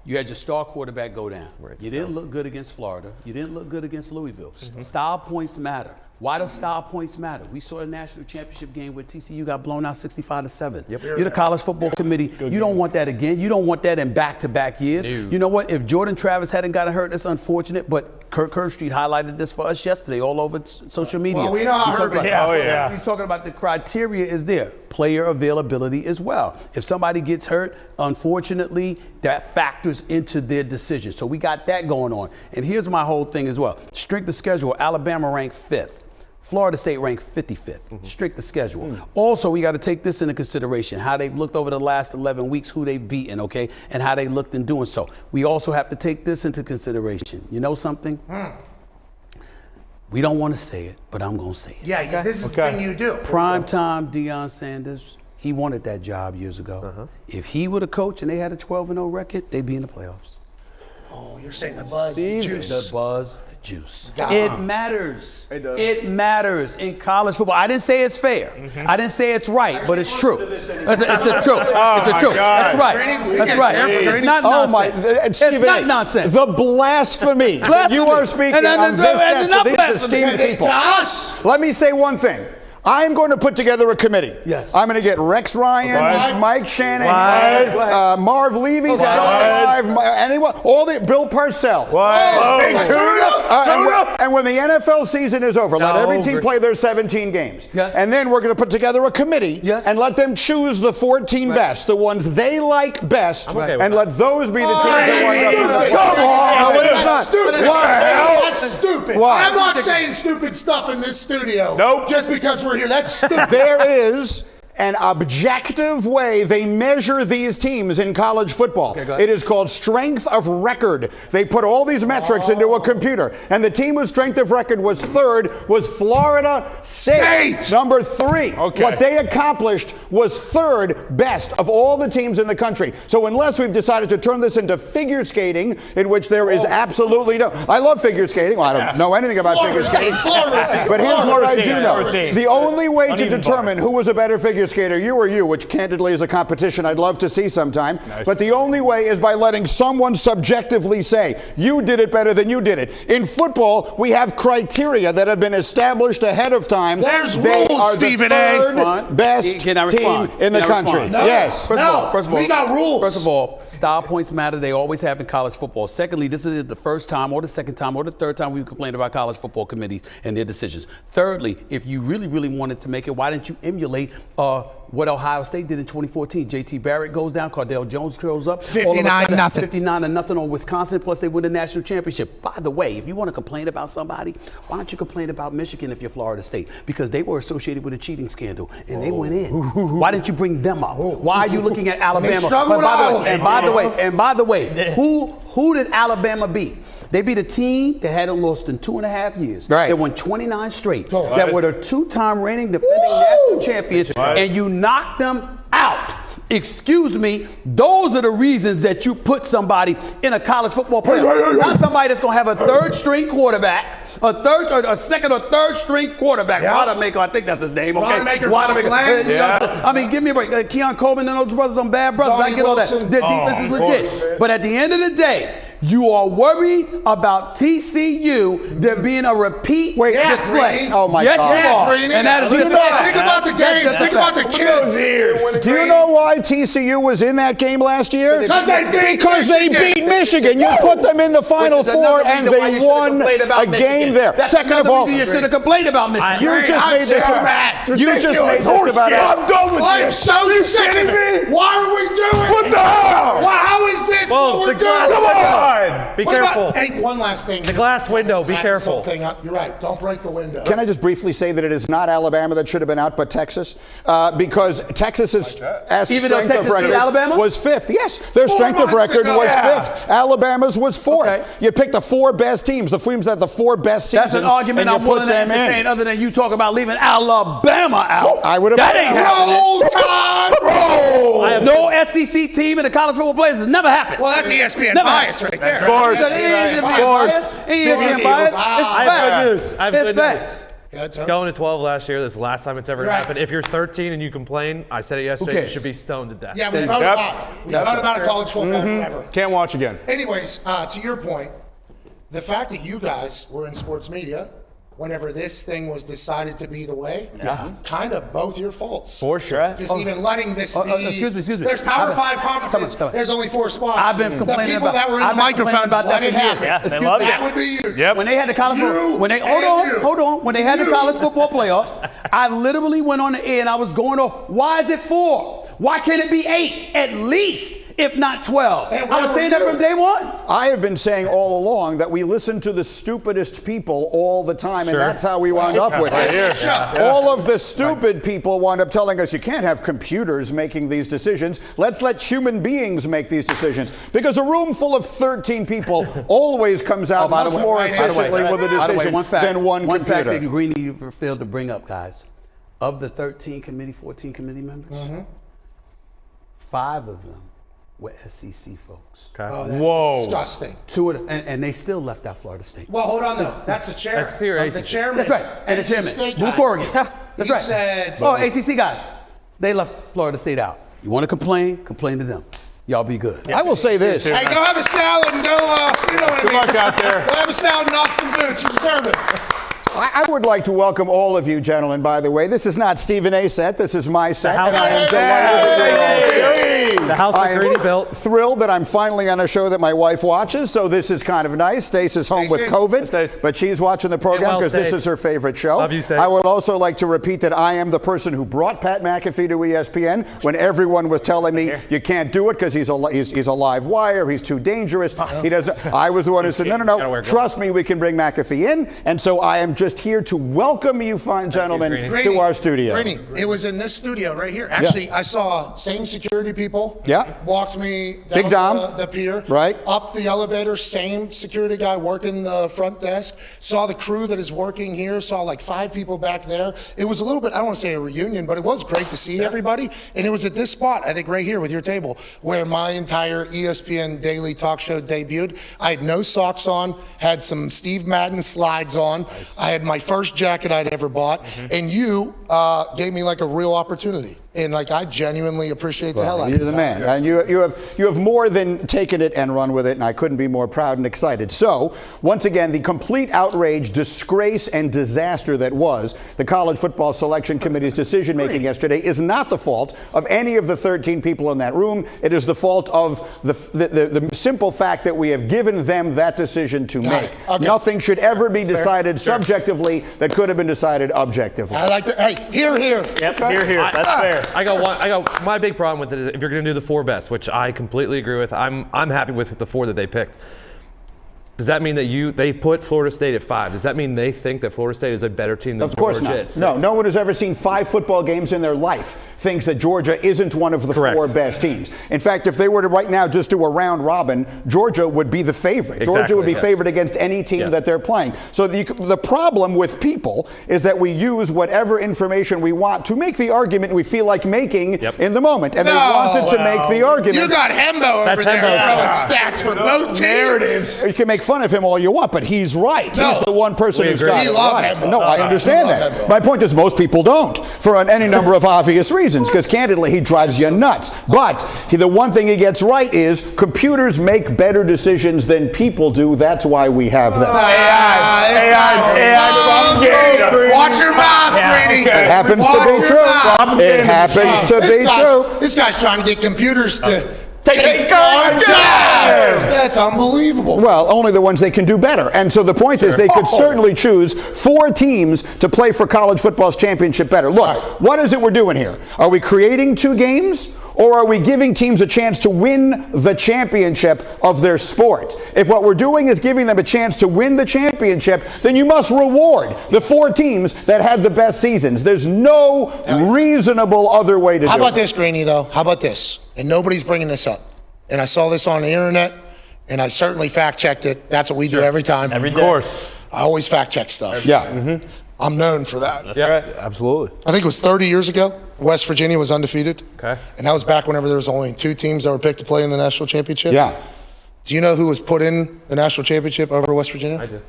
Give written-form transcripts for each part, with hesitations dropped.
You had your star quarterback go down. You didn't look good against Florida. You didn't look good against Louisville. Style points matter. Why do style points matter? We saw a national championship game where TCU got blown out 65-7. You're the college football committee. You don't want that again. You don't want that in back-to-back years. You know what? If Jordan Travis hadn't gotten hurt, it's unfortunate, but Kirk Herbstreit highlighted this for us yesterday all over social media. Well, we know how hurt. He's talking about the criteria is there. Player availability as well. If somebody gets hurt, unfortunately, that factors into their decision. So we got that going on. And here's my whole thing as well. Strength of schedule, Alabama ranked 5th. Florida State ranked 55th. Strength of schedule. Also, we got to take this into consideration, how they've looked over the last 11 weeks, who they've beaten, okay, and how they looked in doing so. We also have to take this into consideration. You know something? We don't want to say it, but I'm going to say it. Yeah, this is the thing you do. Primetime Deion Sanders, he wanted that job years ago. If he were the coach and they had a 12-0 record, they'd be in the playoffs. Oh, you're saying the buzz, the juice. The buzz, the juice. It matters. It matters in college football. I didn't say it's fair. I didn't say it's right, but it's true. It's the truth. It's the truth. That's right. That's right. It's not nonsense. Stephen, it's not nonsense. The blasphemy. You are speaking on this esteemed people. Let me say one thing. I'm going to put together a committee. Yes. I'm going to get Rex Ryan, Mike Shanahan, Marv Levy's still alive, anyone, all the Bill Parcells. And when the NFL season is over, let every team play their 17 games. And then we're going to put together a committee and let them choose the 14 best, the ones they like best, and let those be the teams that wind up. Come on, it is not. That's stupid. Why? I'm not saying stupid stuff in this studio. Nope. Just because we're here. That's stupid. There is an objective way they measure these teams in college football. It is called strength of record. They put all these metrics into a computer. And the team whose strength of record was third was Florida State. Number 3. What they accomplished was third best of all the teams in the country. So unless we've decided to turn this into figure skating, in which there is absolutely no... I love figure skating. Well, I don't know anything about figure skating. But here's what I do know. The only way to determine who was a better figure skater, you or you, which candidly is a competition I'd love to see sometime, but the only way is by letting someone subjectively say, you did it better than you did it. In football, we have criteria that have been established ahead of time. There's they rules, are Stephen the third best team in the country. No. Yes. First of all, we got rules. First of all, style points matter. They always have in college football. Secondly, this is the first time or the second time or the third time we've complained about college football committees and their decisions. Thirdly, if you really wanted to make it, why didn't you emulate what Ohio State did in 2014? J.T. Barrett goes down, Cardale Jones curls up. 59-0. 59-0 on Wisconsin, plus they win the national championship. By the way, if you want to complain about somebody, why don't you complain about Michigan if you're Florida State? Because they were associated with a cheating scandal, and they went in. Why didn't you bring them up? Why are you looking at Alabama? By the way, who did Alabama beat? They beat a team that hadn't lost in 2.5 years. They won 29 straight. That were the 2-time reigning defending national champions, and you knocked them out. Excuse me, those are the reasons that you put somebody in a college football playoff. Not somebody that's going to have a third-string quarterback, a second or third-string quarterback. Wanamaker, I think that's his name. Okay, Wanamaker. I mean, give me a break. Keon Coleman and those brothers on Bad Brothers. I get all that. Their defense is legit. But at the end of the day, you are worried about TCU there being a repeat display. Oh my God! You are. And that is think about the games. Think about the kids. Do you know why TCU was in that game last year? Because they beat Michigan. You put them in the Final Four and they won a game there. Second of all, you should have complained about Michigan. You just made this about. You just made this about. I'm done with this. I'm so sick of it. Why are we doing it? What the hell? How is this what we're doing? Come on. Be careful. Hey, one last thing. The glass window, be careful. You're right. Don't break the window. Can I just briefly say that it is not Alabama that should have been out, but Texas? Because Texas's strength of record was 5th. Yes, their strength of record was 5th. Alabama's was 4th. You picked the 4 best teams, the teams that had the 4 best seasons. That's an argument I'm willing to entertain other than you talk about leaving Alabama out. I would have. That ain't happening. No SEC team in the college football players has never happened. Well, that's ESPN bias right there. Of course. I have good news. Going to 12 last year, this is the last time it's ever happened. If you're 13 and you complain, I said it yesterday, you should be stoned to death. Yeah, we've heard about it. We've heard about college football forever. Can't watch again. Anyways, to your point, the fact that you guys were in sports media whenever this thing was decided to be the way, kind of both your faults. For sure. Just even letting this be. Excuse me. There's Power 5 conferences. There's only 4 spots. I've been complaining the people about that were in the microphones about that let it for years. happen. Yeah, they love That it. would be huge. Yep. When they had the college when they had the college football playoffs, I literally went on the air and I was going off. Why is it 4? Why can't it be 8 at least, if not 12? I was saying that from day one. I have been saying all along that we listen to the stupidest people all the time, and that's how we wound up with it. All of the stupid people wound up telling us you can't have computers making these decisions. Let's let human beings make these decisions. Because a room full of 13 people always comes out much more efficiently with a decision than one computer. One fact that Greeny failed to bring up, guys. Of the 14 committee members, 5 of them were SEC folks. Okay. Oh, that's disgusting. 2 of them, and they still left out Florida State. Well, hold on though. That's the chair. SEC or The ACC? chairman. That's right. And the NC chairman, State Blue guy. Corrigan. That's He right. said- Oh, ACC guys, they left Florida State out. You want to complain? Complain to them. Y'all be good. I will say this. Hey, go have a salad and go, you know what I mean? Good luck out there. Go have a salad and knock some boots. You deserve it. I would like to welcome all of you gentlemen, by the way. This is not Stephen A. set. This is my set. house- And I am delighted that you're all here. The house I that am Greeny built. thrilled that I'm finally on a show that my wife watches, so this is kind of nice. Stace is home with Stacey. COVID, Stace. but she's watching the program well, because this Stace. is her favorite show. Love you, Stace. I would also like to repeat that I am the person who brought Pat McAfee to ESPN when everyone was telling me you can't do it because he's a live wire, he's too dangerous. He doesn't. I was the one who said, no, trust me, we can bring McAfee in. And so I am just here to welcome you fine gentlemen to our studio. Greeny, it was in this studio right here. Actually, I saw same security people. Walked me down Big Dahn. the pier. Right. Up the elevator, same security guy working the front desk. Saw the crew that is working here. Saw like 5 people back there. It was a little bit, I don't want to say a reunion, but it was great to see everybody. And it was at this spot, I think right here with your table, where my entire ESPN daily talk show debuted. I had no socks on, had some Steve Madden slides on. I had my first jacket I'd ever bought. And you gave me like a real opportunity. And like I genuinely appreciate the hell out of it. You're the man, and you have more than taken it and run with it, and I couldn't be more proud and excited. So, once again, the complete outrage, disgrace, and disaster that was the College Football Selection Committee's decision making yesterday is not the fault of any of the 13 people in that room. It is the fault of the simple fact that we have given them that decision to make. Nothing should ever be decided subjectively that could have been decided objectively. I like that. Hey, here. Yep, here. That's fair. I got my big problem with it is if you're going to do the 4 best, which I completely agree with. I'm happy with the 4 that they picked. Does that mean that they put Florida State at 5? Does that mean they think that Florida State is a better team than Georgia? Of course not. No one who's ever seen 5 football games in their life thinks that Georgia isn't one of the 4 best teams. In fact, if they were to right now just do a round robin, Georgia would be the favorite. Georgia would be favored against any team that they're playing. So the problem with people is that we use whatever information we want to make the argument we feel like making in the moment. And they wanted to make the argument. You got Hembo over there throwing stats for both teams. You can make fun of him all you want, but he's right. No. He's the one person who's got We it love right. Hembo. No, I understand that. My point is most people don't, for any number of obvious reasons, because candidly, he drives you nuts. But the one thing he gets right is computers make better decisions than people do. That's why we have them. Watch your mouth, Greeny. It happens to be true. It happens to be true. This guy's trying to get computers to take our jobs. That's unbelievable. Well, only the ones they can do better. And so the point is they could certainly choose 4 teams to play for college football's championship better. Look, what is it we're doing here? Are we creating 2 games? Or are we giving teams a chance to win the championship of their sport? If what we're doing is giving them a chance to win the championship, then you must reward the 4 teams that had the best seasons. There's no reasonable other way to do it. How about this, Greeny, though? How about this? And nobody's bringing this up. And I saw this on the internet, and I certainly fact-checked it. That's what we do every time. Every day. Of course. I always fact-check stuff. Yeah. I'm known for that. That's right. Absolutely. I think it was 30 years ago. West Virginia was undefeated. Okay. And that was back whenever there was only 2 teams that were picked to play in the national championship. Yeah. Do you know who was put in the national championship over West Virginia? I do.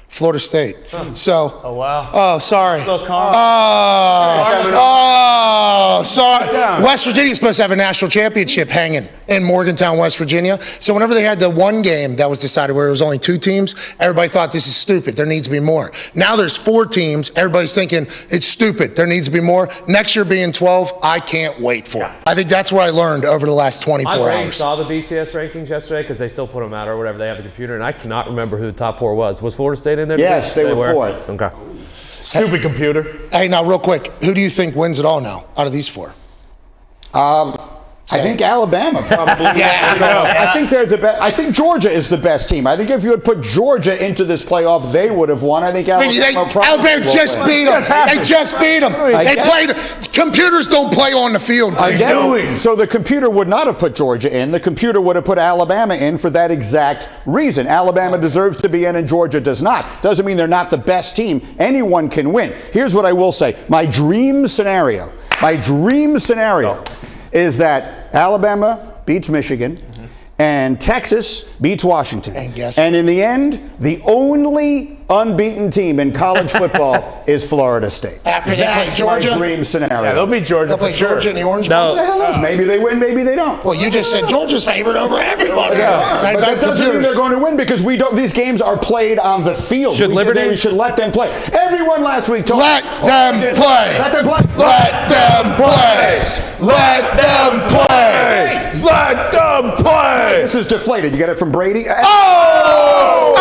Florida State. So. Oh, wow. Oh, sorry. Little calm. Oh, sorry. West Virginia's supposed to have a national championship hanging in Morgantown, West Virginia. So whenever they had the one game that was decided where it was only 2 teams, everybody thought this is stupid. There needs to be more. Now there's 4 teams. Everybody's thinking it's stupid. There needs to be more. Next year being 12, I can't wait for it. I think that's what I learned over the last 24 hours. I saw the BCS rankings yesterday because they still put them out or whatever. They have the computer, and I cannot remember who the top 4 was. Was Florida State in there? Yes, they were 4th. Okay. Stupid computer. Hey, now real quick, who do you think wins it all now out of these 4? I think Alabama probably. I think they're the best. I think Georgia is the best team. I think if you had put Georgia into this playoff, they would have won. I think Alabama just beat them. They just beat them. They played. Computers don't play on the field. So the computer would not have put Georgia in. The computer would have put Alabama in for that exact reason. Alabama deserves to be in and Georgia does not. Doesn't mean they're not the best team. Anyone can win. Here's what I will say. My dream scenario is that Alabama beats Michigan and Texas beats Washington. And in the end, the only unbeaten team in college football is Florida State. After they play Georgia? My dream scenario. Yeah, they'll beat Georgia. They'll play Georgia in the Orange Bowl? Who the hell knows? Maybe they win, maybe they don't. Well, you just said Georgia's favored over everybody. But that doesn't mean they're going to win because we don't. These games are played on the field. We should let them play. Everyone last week told Let them play. Let them play. Let them play. Let them play. Let them play. This is deflated. You get it from Brady? Oh!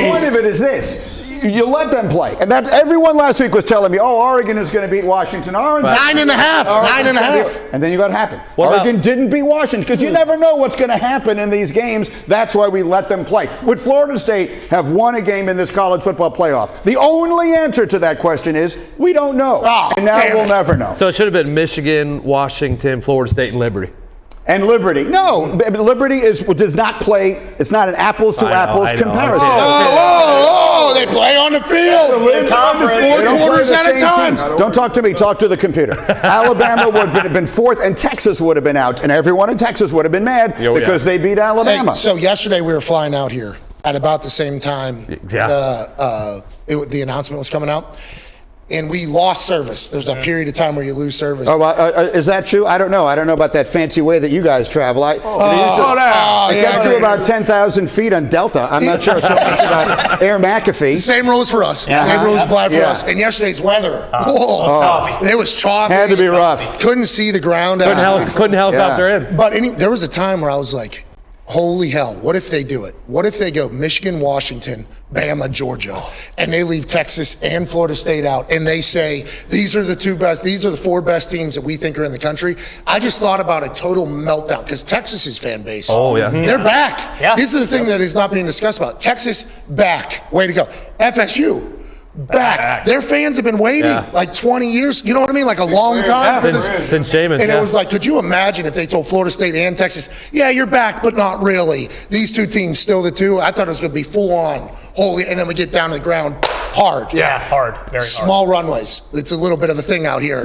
The point of it is this. You let them play. And that everyone last week was telling me, Oregon is going to beat Washington. 9.5. And then you got to happen. Oregon didn't beat Washington because you never know what's going to happen in these games. That's why we let them play. Would Florida State have won a game in this college football playoff? The only answer to that question is we don't know. And now we'll never know. So it should have been Michigan, Washington, Florida State, and Liberty. And Liberty. No, Liberty does not play. It's not an apples to apples comparison. They play on the field. 4 quarters at a time. Don't talk to me. Talk to the computer. Alabama would have been 4th, and Texas would have been out, and everyone in Texas would have been mad because they beat Alabama. Hey, so yesterday we were flying out here at about the same time the announcement was coming out. And we lost service. There's a period of time where you lose service. Is that true? I don't know. I don't know about that fancy way that you guys travel. It gets to about 10,000 feet on Delta. I'm not sure so much about Air McAfee. Same rules for us. Same rules apply for us. And yesterday's weather, it was choppy. Had to be rough. Couldn't see the ground. Couldn't helicopter in. But there was a time where I was like, holy hell, what if they do it? What if they go Michigan, Washington, Bama, Georgia, and they leave Texas and Florida State out, and they say, these are the 4 best teams that we think are in the country? I just thought about a total meltdown, because Texas's fan base, they're back. This is the thing that is not being discussed about. Texas, back. Way to go. FSU, back. Their fans have been waiting like 20 years. You know what I mean? Like a long time for this. Since Jameis. And it was like, could you imagine if they told Florida State and Texas, yeah, you're back, but not really. These 2 teams still the 2. I thought it was going to be full on. Holy, and then we get down to the ground hard. Yeah, hard. Very hard. Small runways. It's a little bit of a thing out here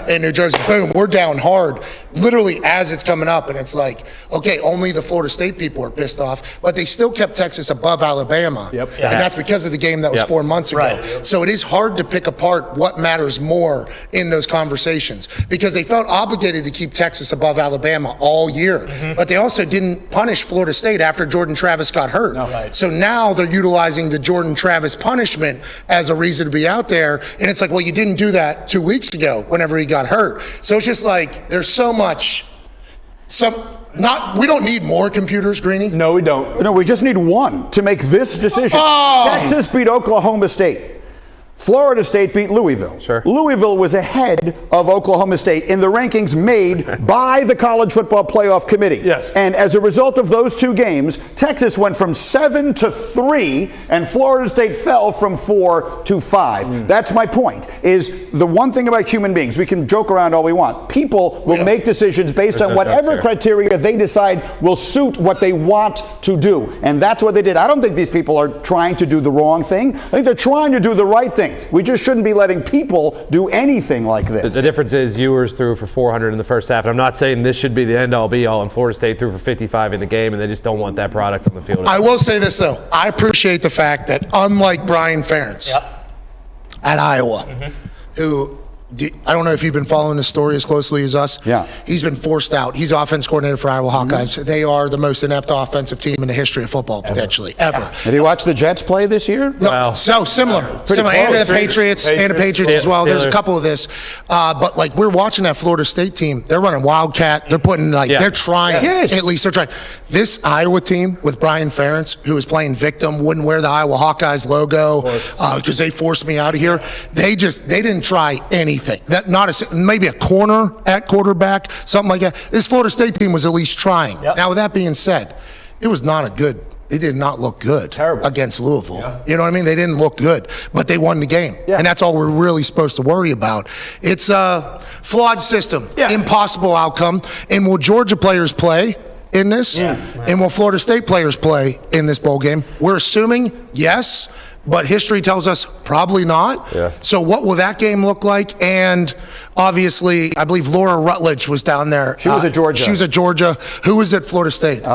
in New Jersey. Boom, we're down hard. Literally as it's coming up, and it's like, okay, only the Florida State people are pissed off, but they still kept Texas above Alabama. And that's because of the game that was 4 months ago. So it is hard to pick apart what matters more in those conversations because they felt obligated to keep Texas above Alabama all year, but they also didn't punish Florida State after Jordan Travis got hurt. So now they're utilizing the Jordan Travis punishment as a reason to be out there. And it's like, well, you didn't do that 2 weeks ago whenever he got hurt. So it's just like, there's so much, we don't need more computers, Greeny. No, we don't. No, we just need one to make this decision. Texas beat Oklahoma State. Florida State beat Louisville. Louisville was ahead of Oklahoma State in the rankings made by the College Football Playoff Committee. And as a result of those 2 games, Texas went from 7 to 3, and Florida State fell from 4 to 5. That's my point, is the one thing about human beings, we can joke around all we want. People will make decisions based on whatever criteria they decide will suit what they want to do. And that's what they did. I don't think these people are trying to do the wrong thing. I think they're trying to do the right thing. cheating. We just shouldn't be letting people do anything like this. The difference is Ewers threw for 400 in the first half. And I'm not saying this should be the end-all, be-all, and Florida State threw for 55 in the game, and they just don't want that product on the field. I will say this, though. I appreciate the fact that unlike Brian Ferentz at Iowa, who I don't know if you've been following this story as closely as us. Yeah. He's been forced out. He's offense coordinator for Iowa Hawkeyes. They are the most inept offensive team in the history of football, potentially, ever. Have you watched the Jets play this year? No, Wow. so similar. Similar. And the Patriots as well. There's a couple of this. But, like, we're watching that Florida State team. They're running Wildcat. They're putting, like, they're trying. Yes. At least they're trying. This Iowa team with Brian Ferentz, who is playing victim, wouldn't wear the Iowa Hawkeyes logo because they forced me out of here. They didn't try anything. Maybe a corner at quarterback, something like that. This Florida State team was at least trying. Now, with that being said, it was not a good. It did not look good against Louisville. You know what I mean? They didn't look good, but they won the game. And that's all we're really supposed to worry about. It's a flawed system, impossible outcome. And will Georgia players play in this? And will Florida State players play in this bowl game? We're assuming yes, but history tells us probably not. So what will that game look like? And obviously, I believe Laura Rutledge was down there. She was at Georgia. She was at Georgia. Who was at Florida State?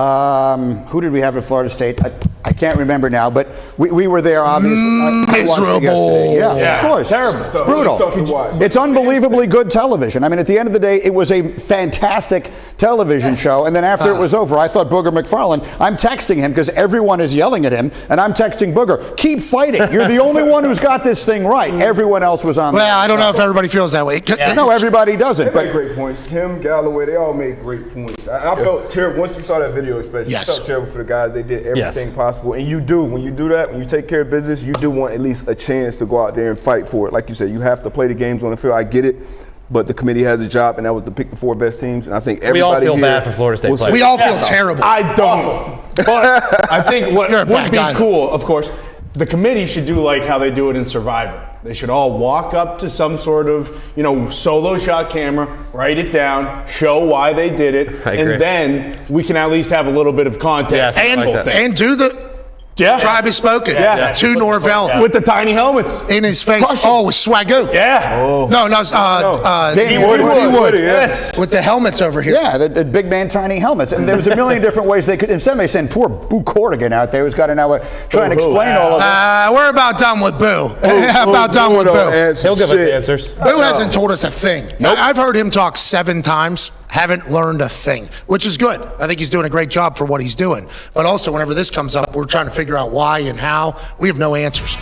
Who did we have at Florida State? I can't remember now, but we were there, obviously. Miserable. Yeah, of course. Terrible. It's brutal. It's unbelievably good television. I mean, at the end of the day, it was a fantastic television show. And then after it was over, I thought Booger McFarland, I'm texting him because everyone is yelling at him, and I'm texting Booger, keep fighting. You're the only one who's got this thing right. Everyone else was on. Well, I don't know if everybody feels that way. No, everybody doesn't. They made great points. Him, Galloway, they all made great points. I felt terrible. Once you saw that video, especially, I felt terrible for the guys. They did everything possible. And you do. When you do that, when you take care of business, you do want at least a chance to go out there and fight for it. Like you said, you have to play the games on the field. I get it. But the committee has a job, and that was to pick the 4 best teams. And I think everybody we all feel here bad for Florida State players. We all feel terrible. I don't. But I think what would be cool, of course, the committee should do like how they do it in Survivor. They should all walk up to some sort of, solo shot camera, write it down, show why they did it, and then we can at least have a little bit of context. And do the tribe has spoken to Norvell with the tiny helmets in his face. With Swagoo. Woody. With the helmets over here. Yeah, the big man tiny helmets. And there was a million different ways they could. Instead, they send poor Boo Corrigan out there who's got to now try and explain all of this. We're about done with Boo. Done with Boo. He'll give us the answers. Boo hasn't told us a thing. I've heard him talk 7 times. Haven't learned a thing, which is good. I think he's doing a great job for what he's doing. But also, whenever this comes up, we're trying to figure out why and how. We have no answers.